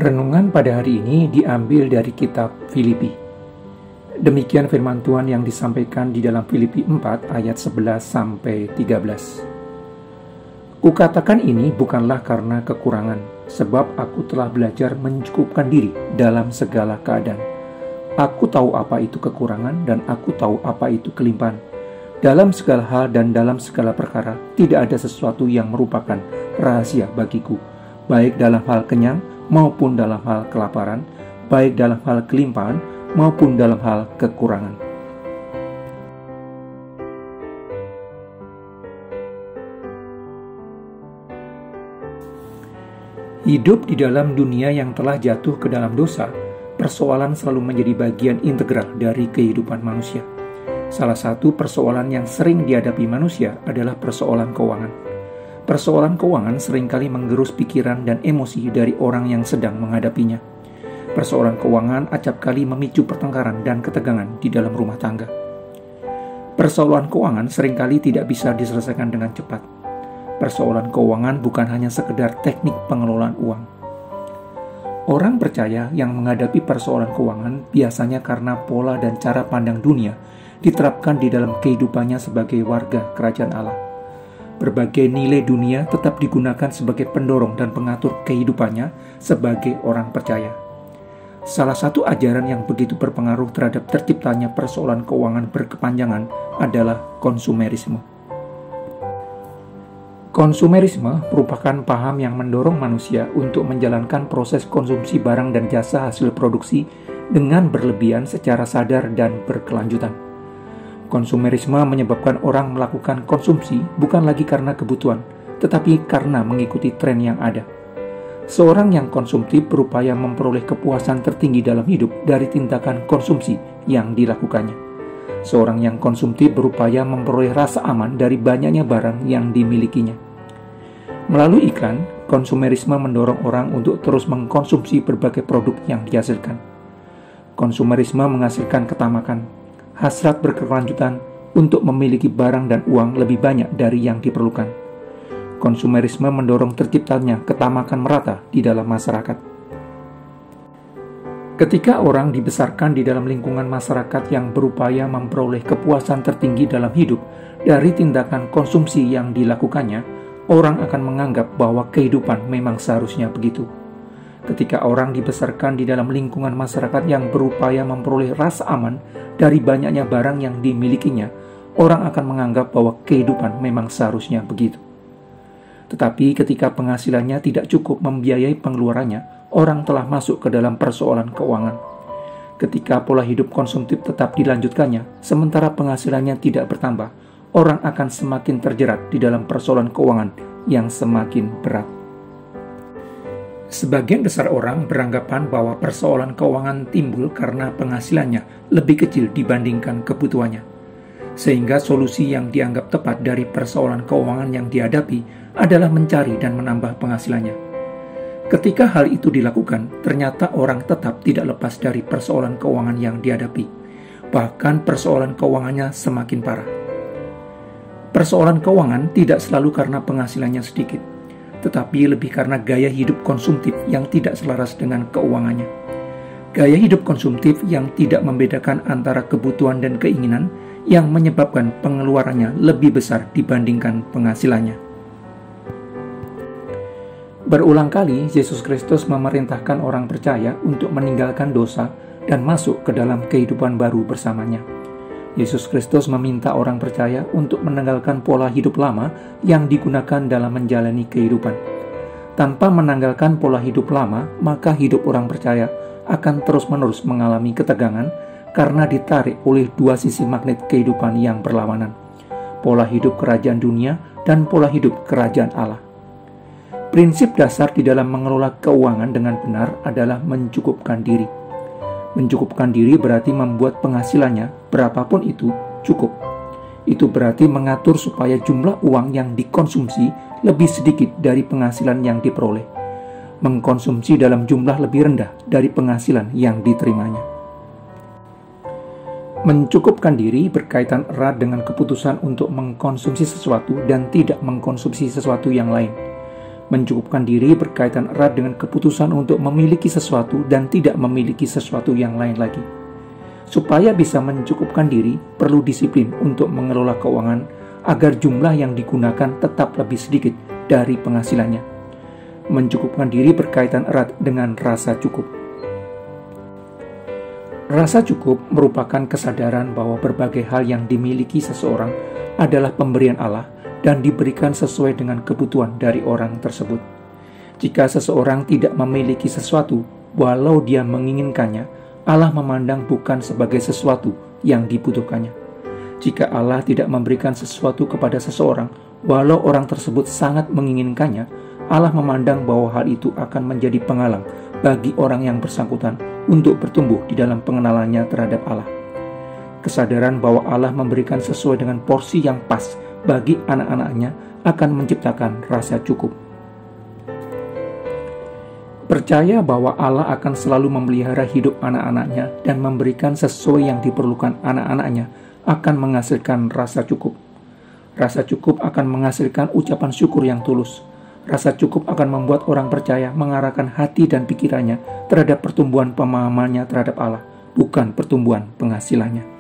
Renungan pada hari ini diambil dari kitab Filipi. Demikian firman Tuhan yang disampaikan di dalam Filipi 4 ayat 11-13. Kukatakan ini bukanlah karena kekurangan, sebab aku telah belajar mencukupkan diri dalam segala keadaan. Aku tahu apa itu kekurangan dan aku tahu apa itu kelimpahan. Dalam segala hal dan dalam segala perkara, tidak ada sesuatu yang merupakan rahasia bagiku, baik dalam hal kenyang maupun dalam hal kelaparan, baik dalam hal kelimpahan maupun dalam hal kekurangan. Hidup di dalam dunia yang telah jatuh ke dalam dosa, persoalan selalu menjadi bagian integral dari kehidupan manusia. Salah satu persoalan yang sering dihadapi manusia adalah persoalan keuangan. Persoalan keuangan seringkali menggerus pikiran dan emosi dari orang yang sedang menghadapinya. Persoalan keuangan acap kali memicu pertengkaran dan ketegangan di dalam rumah tangga. Persoalan keuangan seringkali tidak bisa diselesaikan dengan cepat. Persoalan keuangan bukan hanya sekedar teknik pengelolaan uang. Orang percaya yang menghadapi persoalan keuangan biasanya karena pola dan cara pandang dunia diterapkan di dalam kehidupannya sebagai warga kerajaan Allah. Berbagai nilai dunia tetap digunakan sebagai pendorong dan pengatur kehidupannya sebagai orang percaya. Salah satu ajaran yang begitu berpengaruh terhadap terciptanya persoalan keuangan berkepanjangan adalah konsumerisme. Konsumerisme merupakan paham yang mendorong manusia untuk menjalankan proses konsumsi barang dan jasa hasil produksi dengan berlebihan secara sadar dan berkelanjutan. Konsumerisme menyebabkan orang melakukan konsumsi bukan lagi karena kebutuhan, tetapi karena mengikuti tren yang ada. Seorang yang konsumtif berupaya memperoleh kepuasan tertinggi dalam hidup dari tindakan konsumsi yang dilakukannya. Seorang yang konsumtif berupaya memperoleh rasa aman dari banyaknya barang yang dimilikinya. Melalui iklan, konsumerisme mendorong orang untuk terus mengkonsumsi berbagai produk yang dihasilkan. Konsumerisme menghasilkan ketamakan, hasrat berkelanjutan untuk memiliki barang dan uang lebih banyak dari yang diperlukan. Konsumerisme mendorong terciptanya ketamakan merata di dalam masyarakat. Ketika orang dibesarkan di dalam lingkungan masyarakat yang berupaya memperoleh kepuasan tertinggi dalam hidup dari tindakan konsumsi yang dilakukannya, orang akan menganggap bahwa kehidupan memang seharusnya begitu. Ketika orang dibesarkan di dalam lingkungan masyarakat yang berupaya memperoleh rasa aman dari banyaknya barang yang dimilikinya, orang akan menganggap bahwa kehidupan memang seharusnya begitu. Tetapi ketika penghasilannya tidak cukup membiayai pengeluarannya, orang telah masuk ke dalam persoalan keuangan. Ketika pola hidup konsumtif tetap dilanjutkannya, sementara penghasilannya tidak bertambah, orang akan semakin terjerat di dalam persoalan keuangan yang semakin berat. Sebagian besar orang beranggapan bahwa persoalan keuangan timbul karena penghasilannya lebih kecil dibandingkan kebutuhannya. Sehingga solusi yang dianggap tepat dari persoalan keuangan yang dihadapi adalah mencari dan menambah penghasilannya. Ketika hal itu dilakukan, ternyata orang tetap tidak lepas dari persoalan keuangan yang dihadapi. Bahkan persoalan keuangannya semakin parah. Persoalan keuangan tidak selalu karena penghasilannya sedikit, tetapi lebih karena gaya hidup konsumtif yang tidak selaras dengan keuangannya. Gaya hidup konsumtif yang tidak membedakan antara kebutuhan dan keinginan yang menyebabkan pengeluarannya lebih besar dibandingkan penghasilannya. Berulang kali, Yesus Kristus memerintahkan orang percaya untuk meninggalkan dosa dan masuk ke dalam kehidupan baru bersamanya. Yesus Kristus meminta orang percaya untuk menanggalkan pola hidup lama yang digunakan dalam menjalani kehidupan. Tanpa menanggalkan pola hidup lama, maka hidup orang percaya akan terus-menerus mengalami ketegangan karena ditarik oleh dua sisi magnet kehidupan yang berlawanan, pola hidup kerajaan dunia dan pola hidup kerajaan Allah. Prinsip dasar di dalam mengelola keuangan dengan benar adalah mencukupkan diri. Mencukupkan diri berarti membuat penghasilannya, berapapun itu, cukup. Itu berarti mengatur supaya jumlah uang yang dikonsumsi lebih sedikit dari penghasilan yang diperoleh. Mengkonsumsi dalam jumlah lebih rendah dari penghasilan yang diterimanya. Mencukupkan diri berkaitan erat dengan keputusan untuk mengkonsumsi sesuatu dan tidak mengkonsumsi sesuatu yang lain. Mencukupkan diri berkaitan erat dengan keputusan untuk memiliki sesuatu dan tidak memiliki sesuatu yang lain lagi. Supaya bisa mencukupkan diri, perlu disiplin untuk mengelola keuangan agar jumlah yang digunakan tetap lebih sedikit dari penghasilannya. Mencukupkan diri berkaitan erat dengan rasa cukup. Rasa cukup merupakan kesadaran bahwa berbagai hal yang dimiliki seseorang adalah pemberian Allah dan diberikan sesuai dengan kebutuhan dari orang tersebut. Jika seseorang tidak memiliki sesuatu, walau dia menginginkannya, Allah memandang bukan sebagai sesuatu yang dibutuhkannya. Jika Allah tidak memberikan sesuatu kepada seseorang, walau orang tersebut sangat menginginkannya, Allah memandang bahwa hal itu akan menjadi penghalang bagi orang yang bersangkutan untuk bertumbuh di dalam pengenalannya terhadap Allah. Kesadaran bahwa Allah memberikan sesuai dengan porsi yang pas bagi anak-anaknya akan menciptakan rasa cukup. Percaya bahwa Allah akan selalu memelihara hidup anak-anaknya dan memberikan sesuai yang diperlukan anak-anaknya akan menghasilkan rasa cukup. Rasa cukup akan menghasilkan ucapan syukur yang tulus. Rasa cukup akan membuat orang percaya mengarahkan hati dan pikirannya terhadap pertumbuhan pemahamannya terhadap Allah, bukan pertumbuhan penghasilannya.